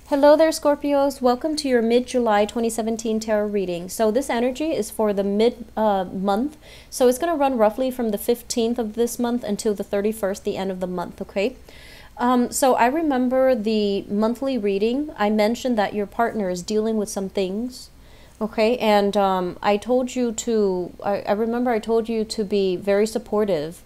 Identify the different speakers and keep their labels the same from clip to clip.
Speaker 1: Hello there, Scorpios. Welcome to your mid-July 2017 tarot reading. So this energy is for the mid-month. So it's going to run roughly from the 15th of this month until the 31st, the end of the month, okay? So I remember the monthly reading. I mentioned that your partner is dealing with some things, okay? And I told you to, I remember I told you to be very supportive,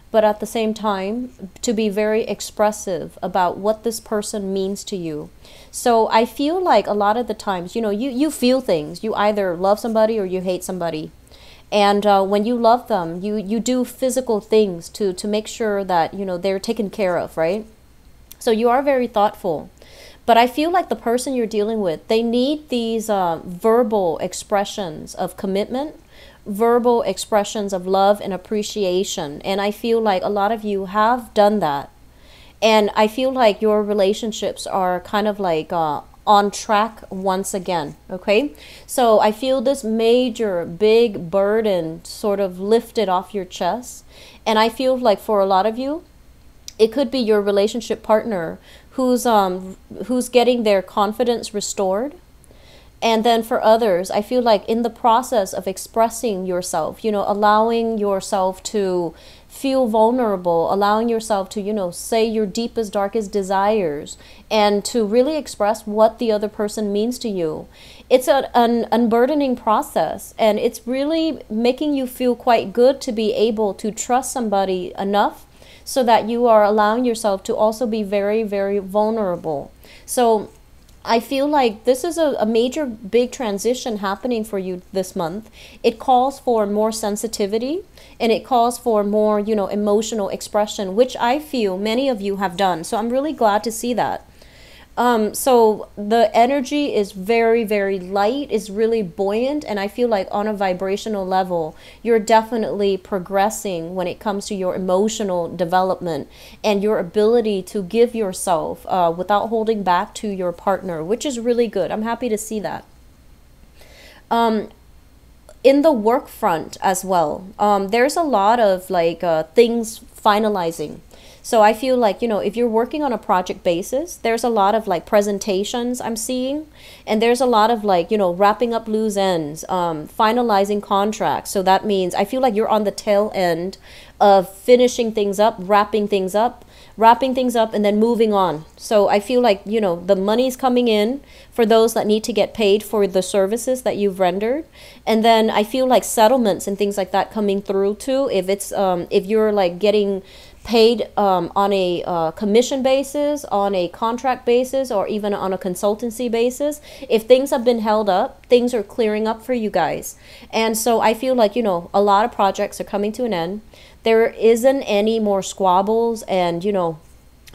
Speaker 1: but at the same time to be very expressive about what this person means to you. So I feel like a lot of the times, you feel things. You either love somebody or you hate somebody. And when you love them, you do physical things to make sure that, they're taken care of, right? So you are very thoughtful. But I feel like the person you're dealing with, they need these verbal expressions of commitment, verbal expressions of love and appreciation. And I feel like a lot of you have done that. And I feel like your relationships are kind of like on track once again, okay? So I feel this major, big burden sort of lifted off your chest. And I feel like for a lot of you, it could be your relationship partner who's getting their confidence restored. And then for others, I feel like in the process of expressing yourself, allowing yourself to feel vulnerable, allowing yourself to, say your deepest, darkest desires, and to really express what the other person means to you. It's an unburdening process, and it's really making you feel quite good to be able to trust somebody enough so that you are allowing yourself to also be very, very vulnerable. So I feel like this is a major big transition happening for you this month. It calls for more sensitivity and it calls for more, emotional expression, which I feel many of you have done. So I'm really glad to see that. So the energy is very, very light, is really buoyant, and I feel like on a vibrational level, you're definitely progressing when it comes to your emotional development and your ability to give yourself without holding back to your partner, which is really good. I'm happy to see that. In the work front as well, there's a lot of things finalizing. So I feel like, if you're working on a project basis, there's a lot of presentations I'm seeing. And there's a lot of wrapping up loose ends, finalizing contracts. So that means I feel like you're on the tail end of finishing things up, wrapping things up, and then moving on. So I feel like, the money's coming in for those that need to get paid for the services that you've rendered. And then I feel like settlements and things like that coming through too. If it's, if you're getting paid on a commission basis, on a contract basis, or even on a consultancy basis. If things have been held up, things are clearing up for you guys. And so I feel like, a lot of projects are coming to an end. There isn't any more squabbles and,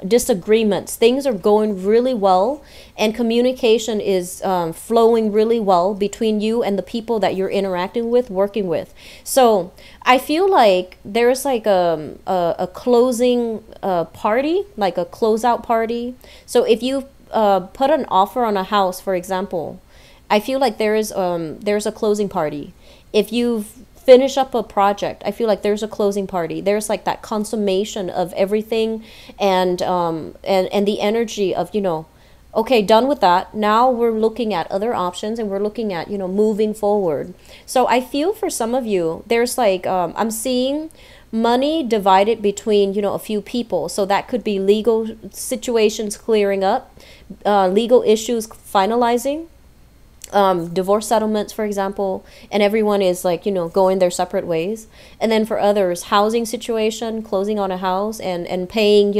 Speaker 1: disagreements. Things are going really well, and communication is flowing really well between you and the people that you're interacting with, working with. So I feel like there's a closing party, like a closeout party. So if you put an offer on a house, for example, I feel like there's a closing party. If you've finish up a project, I feel like there's a closing party. There's that consummation of everything, and the energy of, okay, done with that. Now we're looking at other options, and we're looking at, moving forward. So I feel for some of you, there's I'm seeing money divided between, a few people. So that could be legal situations clearing up, legal issues finalizing, divorce settlements, for example, and everyone is going their separate ways. And then for others, housing situation, closing on a house, and paying,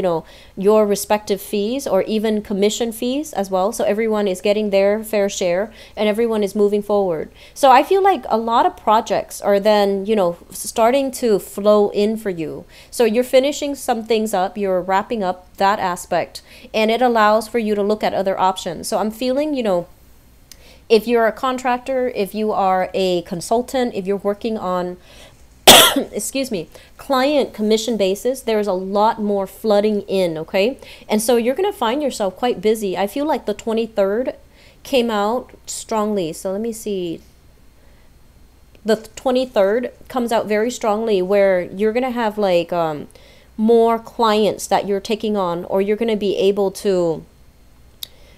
Speaker 1: your respective fees, or even commission fees as well. So everyone is getting their fair share, and everyone is moving forward. So I feel like a lot of projects are then, starting to flow in for you. So you're finishing some things up, you're wrapping up that aspect, and it allows for you to look at other options. So I'm feeling, if you're a contractor, if you are a consultant, if you're working on, excuse me, client commission basis, there's a lot more flooding in, okay? And so you're going to find yourself quite busy. I feel like the 23rd came out strongly. So let me see. The 23rd comes out very strongly, where you're going to have more clients that you're taking on, or you're going to be able to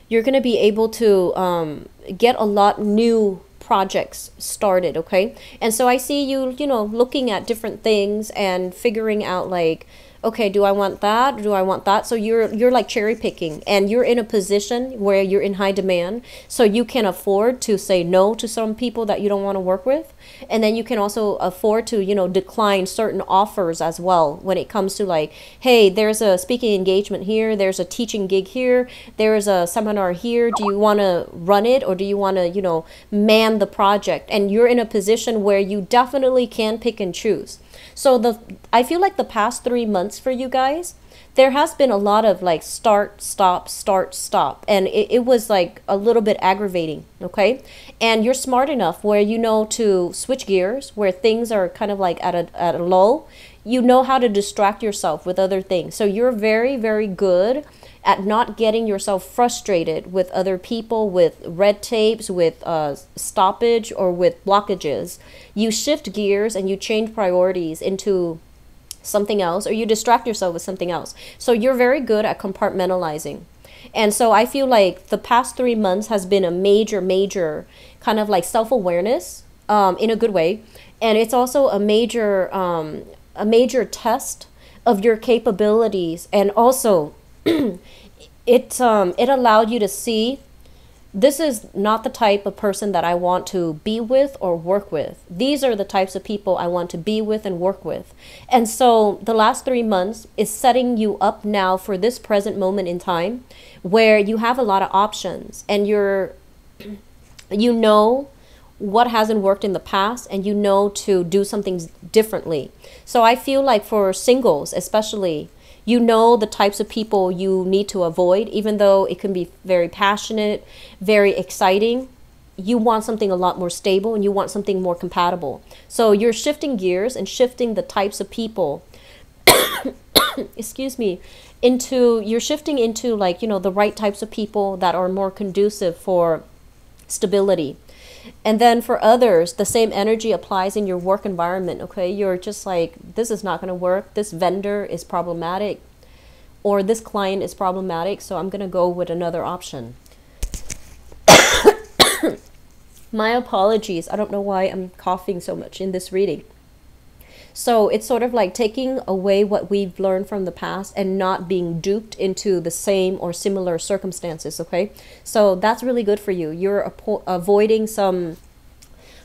Speaker 1: you're going to be able to get a lot new projects started, okay? And so I see you, you know, looking at different things and figuring out like, okay, do I want that? Do I want that? So you're like cherry picking, and you're in a position where you're in high demand, so you can afford to say no to some people that you don't want to work with, and then you can also afford to, you know, decline certain offers as well when it comes to like, hey, there's a speaking engagement here, there's a teaching gig here, there's a seminar here. Do you want to run it, or do you want to, you know, man the project? And you're in a position where you definitely can pick and choose. So I feel like the past 3 months for you guys, there has been a lot of like start, stop. And it was like a little bit aggravating, okay? And you're smart enough where you know to switch gears, where things are kind of like at a low. You know how to distract yourself with other things. So you're very, very good at not getting yourself frustrated with other people, with red tapes, with stoppage, or with blockages. You shift gears and you change priorities into something else, or you distract yourself with something else. So you're very good at compartmentalizing. And so I feel like the past 3 months has been a major kind of like self-awareness, in a good way. And it's also a major test of your capabilities. And also it allowed you to see, this is not the type of person that I want to be with or work with. These are the types of people I want to be with and work with. And so the last 3 months is setting you up now for this present moment in time, where you have a lot of options, and you know what hasn't worked in the past, and you know to do something differently. So I feel like for singles especially, you know the types of people you need to avoid. Even though it can be very passionate, very exciting, you want something a lot more stable, and you want something more compatible. So you're shifting gears and shifting the types of people excuse me, you're shifting into like, you know, the right types of people that are more conducive for stability. And then for others, the same energy applies in your work environment, okay? You're just like, this is not going to work. This vendor is problematic, or this client is problematic, so I'm going to go with another option. My apologies. I don't know why I'm coughing so much in this reading. So it's sort of like taking away what we've learned from the past and not being duped into the same or similar circumstances, okay? So that's really good for you. You're avoiding some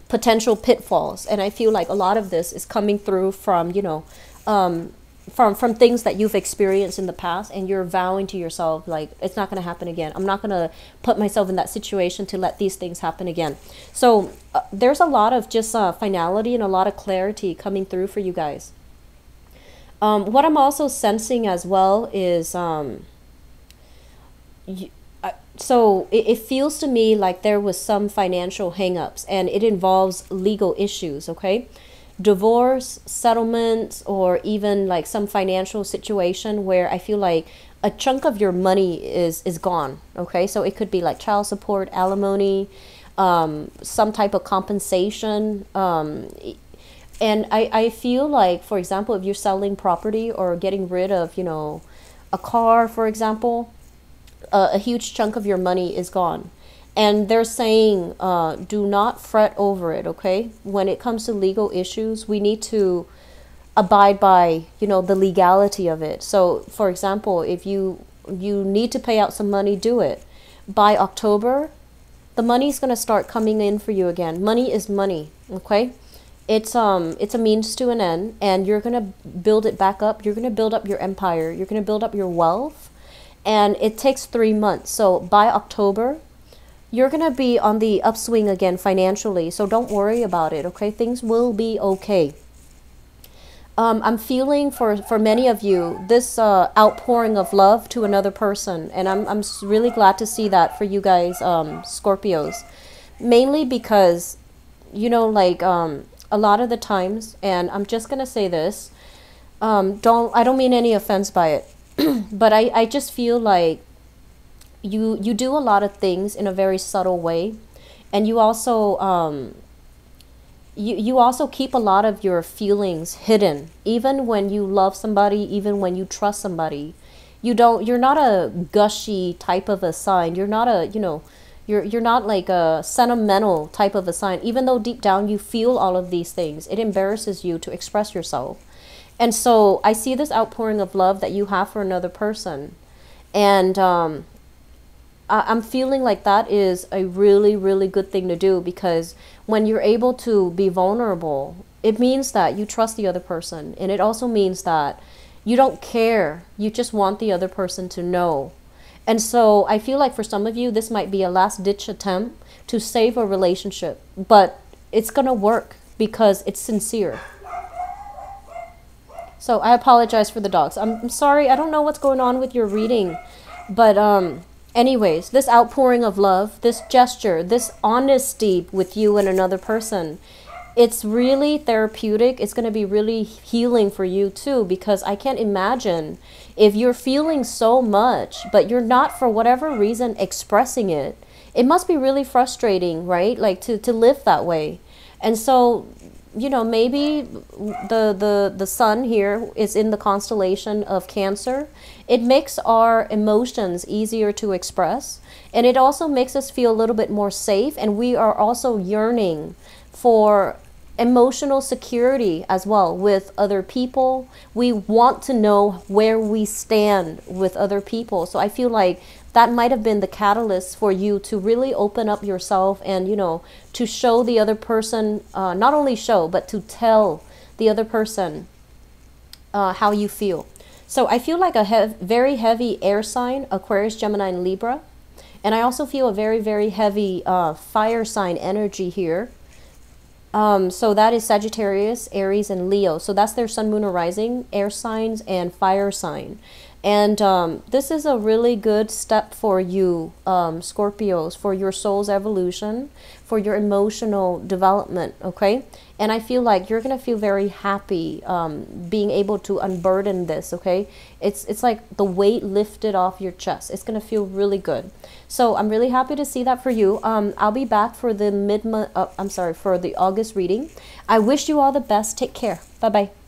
Speaker 1: potential pitfalls. And I feel like a lot of this is coming through from, you know, from things that you've experienced in the past, and you're vowing to yourself like, it's not going to happen again. I'm not going to put myself in that situation to let these things happen again. So there's a lot of just finality and a lot of clarity coming through for you guys. What I'm also sensing as well is so it feels to me like there was some financial hangups, and it involves legal issues, okay? Divorce, settlements, or even like some financial situation where I feel like a chunk of your money is gone, okay? So it could be like child support, alimony, some type of compensation. And I feel like, for example, if you're selling property or getting rid of, you know, a car, for example, a huge chunk of your money is gone. And they're saying, do not fret over it, okay? When it comes to legal issues, we need to abide by, you know, the legality of it. So, for example, if you need to pay out some money, do it. By October, the money's going to start coming in for you again. Money is money, okay? It's a means to an end, and you're going to build it back up. You're going to build up your empire. You're going to build up your wealth. And it takes 3 months. So by October, you're going to be on the upswing again financially. So don't worry about it, okay? Things will be okay. I'm feeling for many of you this outpouring of love to another person. And I'm really glad to see that for you guys, Scorpios. Mainly because, you know, like a lot of the times, and I'm just going to say this, I don't mean any offense by it, but I just feel like you do a lot of things in a very subtle way, and you also you also keep a lot of your feelings hidden. Even when you love somebody, even when you trust somebody, you're not a gushy type of a sign. You're not a, you're not like a sentimental type of a sign. Even though deep down you feel all of these things, it embarrasses you to express yourself. And so I see this outpouring of love that you have for another person. And I'm feeling like that is a really, really good thing to do, because when you're able to be vulnerable, it means that you trust the other person. And it also means that you don't care. You just want the other person to know. And so I feel like for some of you, this might be a last ditch attempt to save a relationship, but it's going to work because it's sincere. So I apologize for the dogs. I'm sorry. I don't know what's going on with your reading, but anyways, this outpouring of love, this gesture, this honesty with you and another person, it's really therapeutic. It's going to be really healing for you too, because I can't imagine if you're feeling so much, but you're not, for whatever reason, expressing it. It must be really frustrating, right? Like to live that way. And so, maybe the sun here is in the constellation of Cancer. It makes our emotions easier to express, and it also makes us feel a little bit more safe, and we are also yearning for emotional security as well with other people. We want to know where we stand with other people. So I feel like that might have been the catalyst for you to really open up yourself and, to show the other person, not only show, but to tell the other person how you feel. So I feel like a very heavy air sign, Aquarius, Gemini, and Libra. And I also feel a very, very heavy fire sign energy here. So that is Sagittarius, Aries, and Leo. So that's their sun, moon, or rising, air signs and fire sign. And this is a really good step for you, Scorpios, for your soul's evolution, for your emotional development, okay? And I feel like you're going to feel very happy being able to unburden this, okay? It's like the weight lifted off your chest. It's going to feel really good. So I'm really happy to see that for you. I'll be back for the for the August reading. I wish you all the best. Take care. Bye-bye.